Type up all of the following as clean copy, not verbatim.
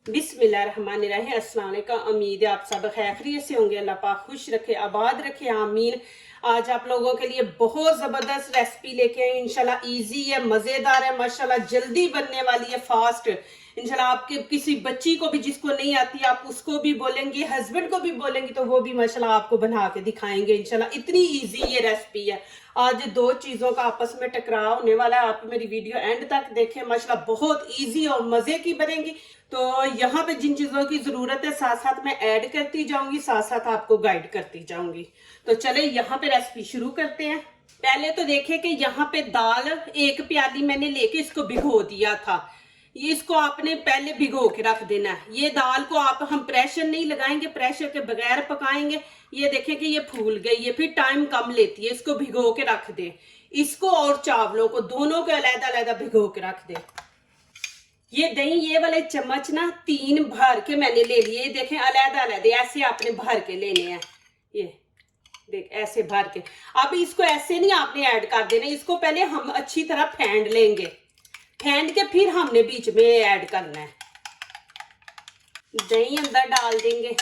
बिस्मिल्लाहिर्रहमानिर्रहीम। अस्सलाम वालेकुम। उम्मीद है आप सब खैरियत से होंगे। अल्लाह पाक खुश रखे, आबाद रखे, आमीन। आज आप लोगों के लिए बहुत ज़बरदस्त रेसिपी लेके आई। इंशाल्लाह इजी है, मज़ेदार है, माशाल्लाह जल्दी बनने वाली है, फास्ट। इंशाल्लाह आपके किसी बच्ची को भी जिसको नहीं आती आप उसको भी बोलेंगे, हस्बैंड को भी बोलेंगे तो वो भी माशाल्लाह आपको बना के दिखाएंगे। इंशाल्लाह इतनी इजी ये रेसिपी है। आज दो चीज़ों का आपस में टकराव होने वाला है। आप मेरी वीडियो एंड तक देखें, माशाल्लाह बहुत इजी और मज़े की बनेगी। तो यहाँ पे जिन चीज़ों की ज़रूरत है साथ साथ मैं ऐड करती जाऊंगी, साथ साथ आपको गाइड करती जाऊंगी। तो चले यहाँ पे रेसिपी शुरू करते हैं। पहले तो देखें कि यहाँ पे दाल एक प्याली मैंने लेके इसको भिगो दिया था। ये इसको आपने पहले भिगो के रख देना है। ये दाल को आप हम प्रेशर नहीं लगाएंगे, प्रेशर के बगैर पकाएंगे। ये देखें कि ये फूल गई है, फिर टाइम कम लेती है। इसको भिगो के रख दे। इसको और चावलों को दोनों को अलग अलग भिगो के रख दे। ये दही ये वाले चम्मच ना 3 भर के मैंने ले लिए। देखें अलग अलग ऐसे आपने भर के लेने हैं। ये देख ऐसे भर के। अब इसको ऐसे नहीं आपने ऐड कर देना, इसको पहले हम अच्छी तरह फेंड लेंगे। फेंड के फिर हमने बीच में ऐड करना है। दही अंदर डाल देंगे।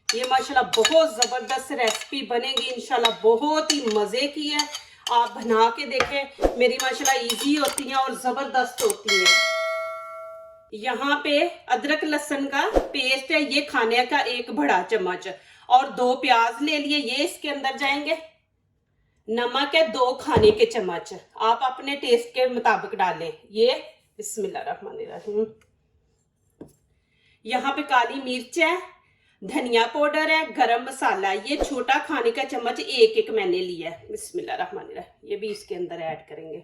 ये माशाल्लाह बहुत जबरदस्त रेसिपी बनेगी। इंशाल्लाह बहुत ही मजे की है। आप बना के देखें, मेरी माशाल्लाह इजी होती है और जबरदस्त होती है। यहाँ पे अदरक लहसुन का पेस्ट है, ये खाने का 1 बड़ा चम्मच और 2 प्याज ले लिए, ये इसके अंदर जाएंगे। नमक है 2 खाने के चम्मच, आप अपने टेस्ट के मुताबिक डालें। ये बिस्मिल्लाहिर्रहमानिर्रहीम। यहाँ पे काली मिर्च है, धनिया पाउडर है, गरम मसाला, ये छोटा खाने का चम्मच 1 मैंने लिया है। बिस्मिल्लाहिर्रहमानिर्रहीम। ये भी इसके अंदर ऐड करेंगे।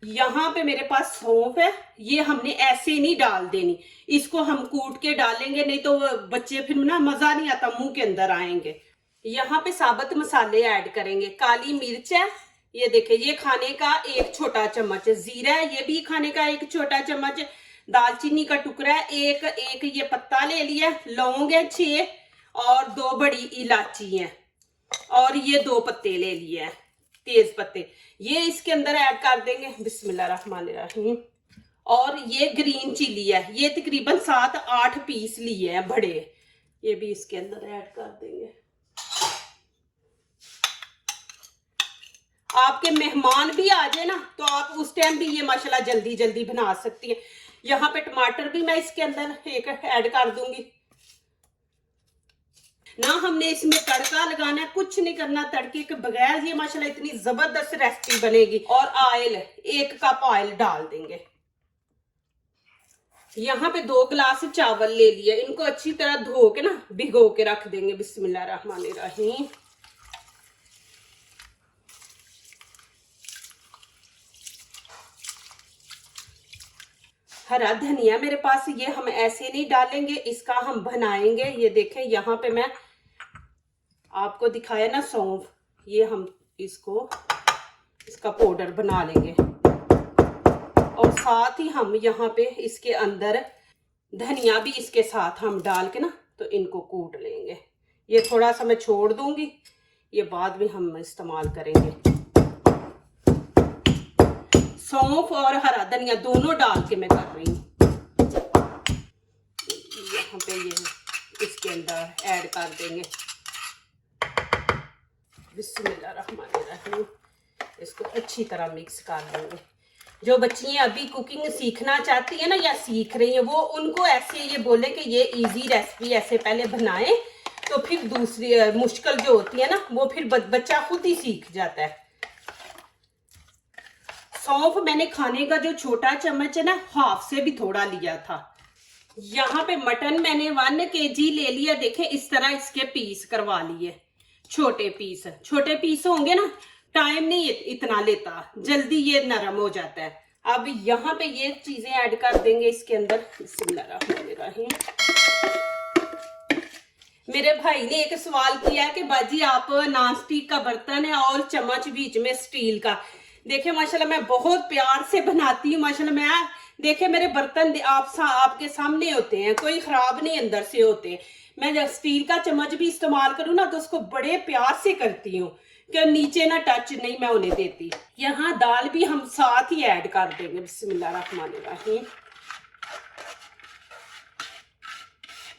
यहाँ पे मेरे पास सौंफ है, ये हमने ऐसे नहीं डाल देनी, इसको हम कूट के डालेंगे, नहीं तो बच्चे फिर ना मजा नहीं आता, मुंह के अंदर आएंगे। यहाँ पे साबुत मसाले ऐड करेंगे। काली मिर्च है, ये देखिए, ये खाने का 1 छोटा चम्मच। जीरा है, ये भी खाने का 1 छोटा चम्मच। दालचीनी का टुकड़ा है, एक ये पत्ता ले लिया। लौंग है 6 और 2 बड़ी इलायची है और ये 2 पत्ते ले लिए हैं, तेज पत्ते, ये इसके अंदर ऐड कर देंगे। बिस्मिल्लाहिर्रहमानिर्रहीम। और ये ग्रीन चिली है, ये तकरीबन 7-8 पीस लिए हैं बड़े, ये भी इसके अंदर ऐड कर देंगे। आपके मेहमान भी आ जाए ना तो आप उस टाइम भी ये माशाल्लाह जल्दी जल्दी बना सकती हैं। यहाँ पे टमाटर भी मैं इसके अंदर 1 ऐड कर दूंगी। ना हमने इसमें तड़का लगाना है, कुछ नहीं करना, तड़के के बगैर ये माशाल्लाह इतनी जबरदस्त रेसिपी बनेगी। और ऑयल 1 कप ऑयल डाल देंगे। यहाँ पे 2 गिलास चावल ले लिए, इनको अच्छी तरह धो के ना भिगो के रख देंगे। बिस्मिल्लाहिर्रहमानिर्रहीम। हरा धनिया मेरे पास, ये हम ऐसे नहीं डालेंगे, इसका हम बनाएंगे। ये देखें, यहाँ पे मैं आपको दिखाया ना सौंफ, ये हम इसका पाउडर बना लेंगे। और साथ ही हम यहाँ पे इसके अंदर धनिया भी इसके साथ हम डाल के ना तो इनको कूट लेंगे। ये थोड़ा सा मैं छोड़ दूंगी, ये बाद में हम इस्तेमाल करेंगे। सौंफ और हरा धनिया दोनों डाल के मैं कर रही हूँ। यहाँ पे ये इसके अंदर ऐड कर देंगे। बिस्मिल्लाहिर्रहमानिर्रहीम। इसको अच्छी तरह मिक्स कर देंगे। जो बच्चियां अभी कुकिंग सीखना चाहती है ना या सीख रही हैं, वो उनको ऐसे ये बोले कि ये इजी रेसिपी ऐसे पहले बनाएं, तो फिर दूसरी मुश्किल जो होती है ना वो फिर बच्चा खुद ही सीख जाता है। सौंफ मैंने खाने का जो छोटा चम्मच है ना, हाफ से भी थोड़ा लिया था। यहाँ पे मटन मैंने 1 kg ले लिया। देखें इस तरह इसके पीस करवा लिए, छोटे पीस होंगे ना, टाइम नहीं इतना लेता, जल्दी ये नरम हो जाता है। अब यहाँ पे ये चीजें ऐड कर देंगे इसके अंदर। बिस्मिल्लाहिर्रहमानिर्रहीम। मेरे भाई ने एक सवाल किया कि बाजी आप नॉन स्टिक का बर्तन है और चम्मच बीच में स्टील का। देखे माशाल्लाह मैं बहुत प्यार से बनाती हूँ। माशाल्लाह मैं देखे मेरे बर्तन आपके सामने होते हैं, कोई खराब नहीं अंदर से होते। मैं जब स्टील का चम्मच भी इस्तेमाल करूँ ना तो उसको बड़े प्यार से करती हूँ कि नीचे ना टच नहीं मैं उन्हें देती। यहाँ दाल भी हम साथ ही ऐड कर देंगे। बिस्मिल्लाहिर्रहमानिर्रहीम।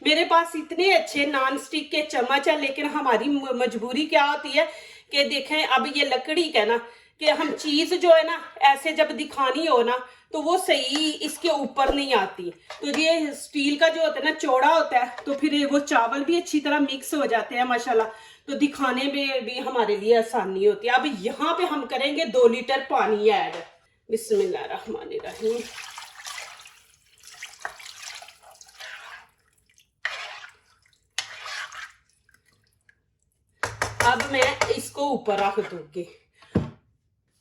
मेरे पास इतने अच्छे नॉन स्टिक के चम्मच है, लेकिन हमारी मजबूरी क्या होती है कि देखें अब ये लकड़ी का ना कि हम चीज जो है ना ऐसे जब दिखानी हो ना तो वो सही इसके ऊपर नहीं आती। तो ये स्टील का जो होता है ना चौड़ा होता है, तो फिर वो चावल भी अच्छी तरह मिक्स हो जाते हैं माशाल्लाह, तो दिखाने में भी हमारे लिए आसानी होती है। अब यहाँ पे हम करेंगे 2 लीटर पानी ऐड। बिस्मिल्लाहिर्रहमानिर्रहीम। अब मैं इसको ऊपर रख दूंगी।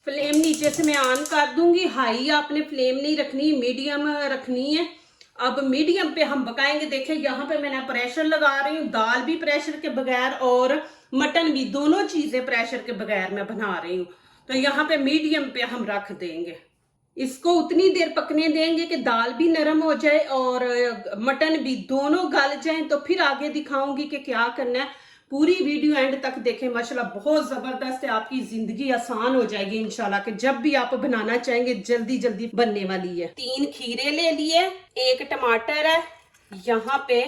फ्लेम नीचे से मैं ऑन कर दूंगी। हाई आपने फ्लेम नहीं रखनी, मीडियम रखनी है। अब मीडियम पे हम पकाएंगे। देखें यहाँ पे मैंने प्रेशर लगा रही हूँ, दाल भी प्रेशर के बगैर और मटन भी, दोनों चीजें प्रेशर के बगैर मैं बना रही हूँ। तो यहाँ पे मीडियम पे हम रख देंगे। इसको उतनी देर पकने देंगे कि दाल भी नरम हो जाए और मटन भी, दोनों गल जाए। तो फिर आगे दिखाऊंगी कि क्या करना है। पूरी वीडियो एंड तक देखें, माशाल्लाह बहुत जबरदस्त है। आपकी जिंदगी आसान हो जाएगी इंशाल्लाह, कि जब भी आप बनाना चाहेंगे जल्दी जल्दी बनने वाली है। 3 खीरे ले लिए, 1 टमाटर है, यहाँ पे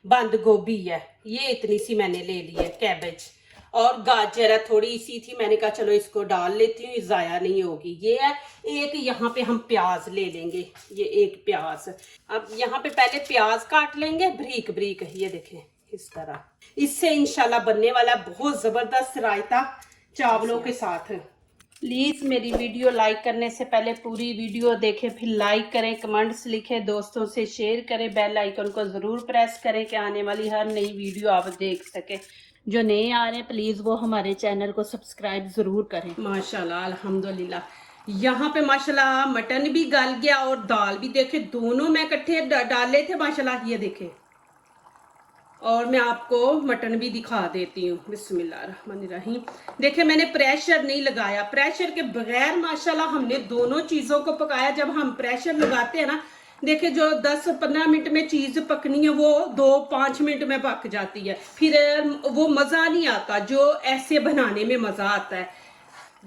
बंद गोभी है, ये इतनी सी मैंने ले ली है, कैबेज और गाजर है, थोड़ी सी थी, मैंने कहा चलो इसको डाल लेती हूँ, जाया नहीं होगी। ये है एक, यहाँ पे हम प्याज ले लेंगे, ये 1 प्याज। अब यहाँ पे पहले प्याज काट लेंगे बारीक बारीक, ये देखें इस तरह। इससे इंशाल्लाह बनने वाला बहुत जबरदस्त रायता चावलों के साथ। प्लीज मेरी वीडियो लाइक करने से पहले पूरी वीडियो देखें, फिर लाइक करें, कमेंट्स लिखें, दोस्तों से शेयर करें, बेल आइकन को जरूर प्रेस करें कि आने वाली हर नई वीडियो आप देख सके। जो नए आ रहे हैं प्लीज वो हमारे चैनल को सब्सक्राइब जरूर करें। माशाल्लाह अल्हम्दुलिल्लाह। यहाँ पे माशाल्लाह मटन भी गल गया और दाल भी, देखे दोनों मैं इकट्ठे डाले थे माशाल्लाह, ये देखे। और मैं आपको मटन भी दिखा देती हूँ। बिस्मिल्लाहिर्रहमानिर्रहीम। देखिए मैंने प्रेशर नहीं लगाया, प्रेशर के बगैर माशाल्लाह हमने दोनों चीजों को पकाया। जब हम प्रेशर लगाते हैं ना, देखिए जो 10-15 मिनट में चीज पकनी है वो 2-5 मिनट में पक जाती है, फिर वो मजा नहीं आता जो ऐसे बनाने में मजा आता है।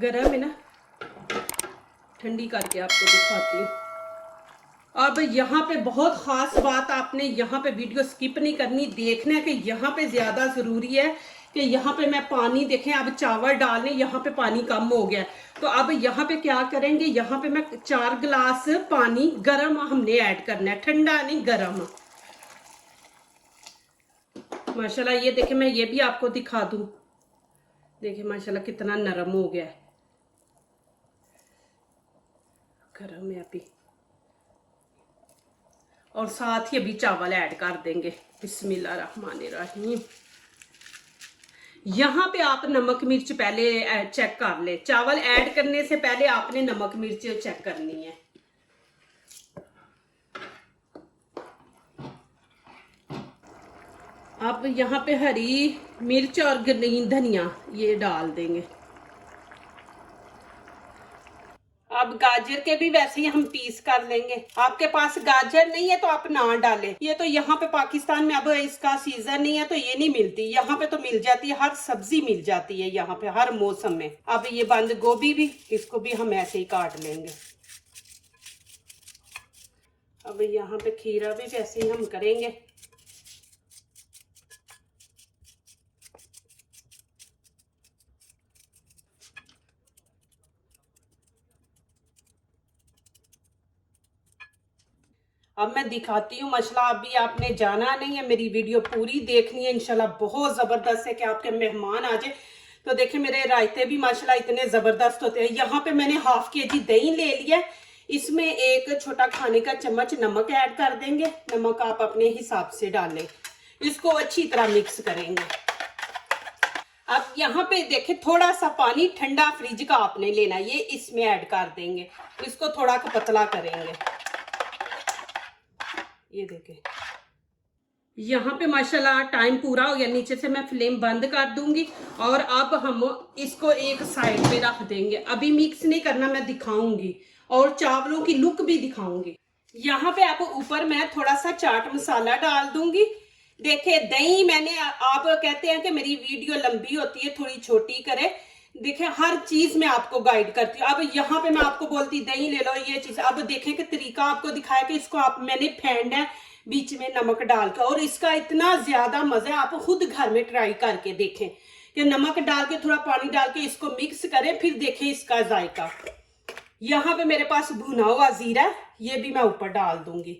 गरम है ना, ठंडी करके आपको दिखाती हूँ। अब यहाँ पे बहुत खास बात, आपने यहाँ पे वीडियो स्किप नहीं करनी, देखना है कि यहाँ पे ज्यादा जरूरी है कि यहाँ पे मैं पानी, देखें अब चावल डालने, यहाँ पे पानी कम हो गया। तो अब यहाँ पे क्या करेंगे, यहाँ पे मैं 4 गिलास पानी गरम हमने ऐड करना है, ठंडा नहीं गरम। माशाल्लाह ये देखें, मैं ये भी आपको दिखा दूं, देखिए माशाल्लाह कितना नरम हो गया है, गरम है अभी। और साथ ही अभी चावल ऐड कर देंगे। बिस्मिल्लाहिर्रहमानिर्रहीम। यहाँ पे आप नमक मिर्च पहले चेक कर ले, चावल ऐड करने से पहले आपने नमक मिर्च चेक करनी है। अब यहाँ पे हरी मिर्च और ग्रीन धनिया ये डाल देंगे। अब गाजर के भी वैसे ही हम पीस कर लेंगे। आपके पास गाजर नहीं है तो आप ना डालें। ये तो यहाँ पे पाकिस्तान में अब इसका सीजन नहीं है तो ये नहीं मिलती, यहाँ पे तो मिल जाती है, हर सब्जी मिल जाती है यहाँ पे हर मौसम में। अब ये बंद गोभी भी, इसको भी हम ऐसे ही काट लेंगे। अब यहाँ पे खीरा भी वैसे ही हम करेंगे। अब मैं दिखाती हूँ मसला। अभी आपने जाना नहीं है, मेरी वीडियो पूरी देखनी है इंशाल्लाह। बहुत जबरदस्त है कि आपके मेहमान आ जाए। तो देखिए मेरे रायते भी माशाल्लाह इतने जबरदस्त होते हैं। यहाँ पे मैंने ½ kg दही ले लिया, इसमें 1 छोटा खाने का चम्मच नमक ऐड कर देंगे। नमक आप अपने हिसाब से डालें। इसको अच्छी तरह मिक्स करेंगे। अब यहाँ पे देखें थोड़ा सा पानी ठंडा फ्रिज का आपने लेना, ये इसमें ऐड कर देंगे। इसको थोड़ा पतला करेंगे। ये देखें यहाँ पे माशाल्लाह टाइम पूरा हो गया। नीचे से मैं फ्लेम बंद कर दूंगी और अब हम इसको एक साइड पे रख देंगे। अभी मिक्स नहीं करना, मैं दिखाऊंगी और चावलों की लुक भी दिखाऊंगी। यहाँ पे आप ऊपर मैं थोड़ा सा चाट मसाला डाल दूंगी। देखिए दही मैंने, आप कहते हैं कि मेरी वीडियो लंबी होती है, थोड़ी छोटी करे। देखिए हर चीज मैं आपको गाइड करती हूँ। अब यहाँ पे मैं आपको बोलती दही ले लो, ये चीज। अब देखें कि तरीका आपको दिखाया कि इसको आप मैंने फेंटना है। बीच में नमक डाल के। और इसका इतना ज्यादा मजा, आप खुद घर में ट्राई करके देखें कि नमक डाल के थोड़ा पानी डाल के इसको मिक्स करें, फिर देखें इसका जायका। यहाँ पे मेरे पास भुना हुआ जीरा, ये भी मैं ऊपर डाल दूंगी।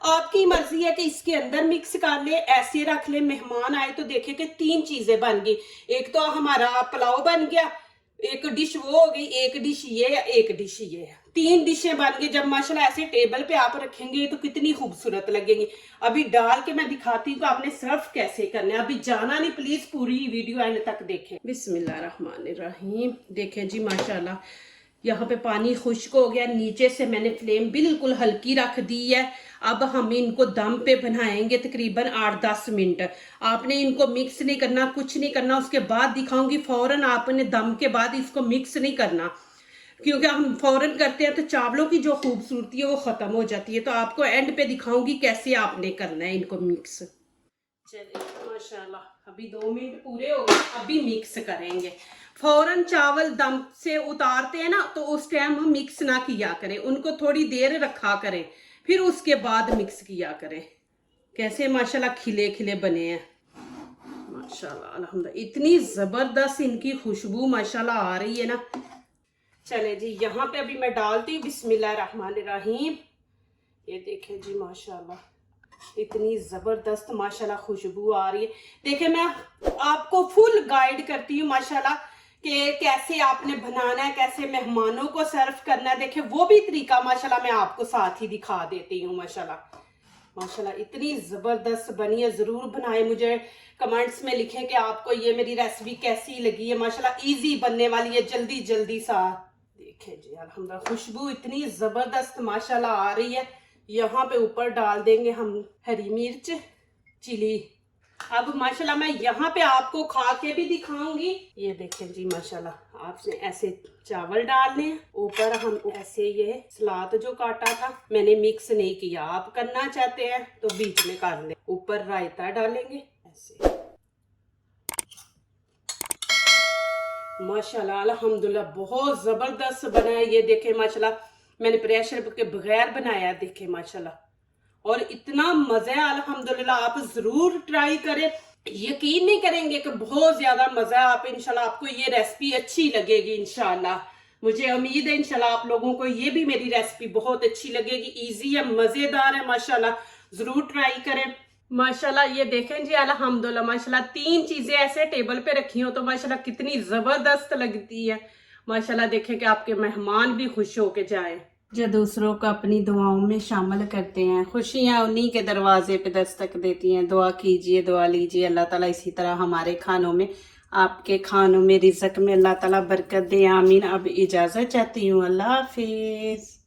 आपकी मर्जी है कि इसके अंदर मिक्स कर ले, ऐसे रख ले, मेहमान आए तो देखे कि 3 चीजें बन गई। एक तो हमारा पुलाव बन गया, एक डिश वो हो गई, एक डिश ये, एक डिश ये, 3 डिशें बन गई। जब माशाल्लाह ऐसे टेबल पे आप रखेंगे तो कितनी खूबसूरत लगेगी। अभी डाल के मैं दिखाती हूँ कि आपने सर्व कैसे करना है। अभी जाना नहीं, प्लीज पूरी वीडियो एंड तक देखें। बिस्मिल्लाहिर्रहमानिर्रहीम। देखें जी माशाल्लाह यहाँ पे पानी खुश्क हो गया, नीचे से मैंने फ्लेम बिल्कुल हल्की रख दी है। अब हम इनको दम पे बनाएंगे तकरीबन 8-10 मिनट। आपने इनको मिक्स नहीं करना, कुछ नहीं करना। उसके बाद दिखाऊंगी, फौरन आपने दम के बाद इसको मिक्स नहीं करना, क्योंकि हम फौरन करते हैं तो चावलों की जो खूबसूरती है वो खत्म हो जाती है। तो आपको एंड पे दिखाऊंगी कैसे आपने करना है इनको मिक्स। चलिए माशाल्लाह अभी 2 मिनट पूरे हो गए, अभी मिक्स करेंगे। फौरन चावल दम से उतारते हैं ना तो उस टाइम हम मिक्स ना किया करें, उनको थोड़ी देर रखा करें, फिर उसके बाद मिक्स किया करें। कैसे माशाल्लाह खिले खिले बने हैं माशाल्लाह अल्हम्दुलिल्लाह। इतनी जबरदस्त इनकी खुशबू माशाल्लाह आ रही है ना। चले जी यहाँ पे अभी मैं डालती हूँ बिस्मिल्लाहिर्रहमानिर्रहीम। ये देखें जी माशाल्लाह इतनी जबरदस्त माशाल्लाह खुशबू आ रही है। देखें मैं आपको फुल गाइड करती हूँ माशाल्लाह कि कैसे आपने बनाना है, कैसे मेहमानों को सर्व करना है। देखें वो भी तरीका माशाल्लाह मैं आपको साथ ही दिखा देती हूँ। माशाल्लाह इतनी जबरदस्त बनी है। जरूर बनाए, मुझे कमेंट्स में लिखें कि आपको ये मेरी रेसिपी कैसी लगी है। माशाल्लाह इजी बनने वाली है, जल्दी जल्दी सा। देखें जी अल्हम्दुलिल्लाह खुशबू इतनी जबरदस्त माशाल्लाह आ रही है। यहाँ पे ऊपर डाल देंगे हम हरी मिर्च चिली। अब माशाल्लाह मैं यहाँ पे आपको खा के भी दिखाऊंगी। ये देखें जी माशाल्लाह आपने ऐसे चावल डालने हैं, ऊपर हम ऐसे ये सलाद जो काटा था मैंने मिक्स नहीं किया। आप करना चाहते हैं तो बीच में कर ले। ऊपर रायता डालेंगे ऐसे। माशाल्लाह अल्हम्दुलिल्लाह बहुत जबरदस्त बना है। ये देखें माशाल्लाह मैंने प्रेशर के बगैर बनाया, देखे माशाल्लाह। और इतना मजा है अल्हम्दुलिल्लाह। आप जरूर ट्राई करें, यकीन नहीं करेंगे कि बहुत ज्यादा मजा है। आप इंशाल्लाह आपको ये रेसिपी अच्छी लगेगी इंशाल्लाह। मुझे उम्मीद है इंशाल्लाह आप लोगों को ये भी मेरी रेसिपी बहुत अच्छी लगेगी। इजी है, मजेदार है माशाल्लाह, जरूर ट्राई करें। माशाल्लाह ये देखें जी अल्हम्दुलिल्लाह माशाल्लाह 3 चीजें ऐसे टेबल पे रखी हो तो माशाल्लाह कितनी जबरदस्त लगती है। माशाल्लाह देखें कि आपके मेहमान भी खुश होके जाएं। जो दूसरों को अपनी दुआओं में शामिल करते हैं, खुशियां उन्हीं के दरवाजे पे दस्तक देती हैं। दुआ कीजिए, दुआ लीजिए, अल्लाह ताला इसी तरह हमारे खानों में, आपके खानों में, रिज़्क़ में अल्लाह ताला बरकत दे। आमीन। अब इजाज़त चाहती हूँ, अल्लाह हाफिज़।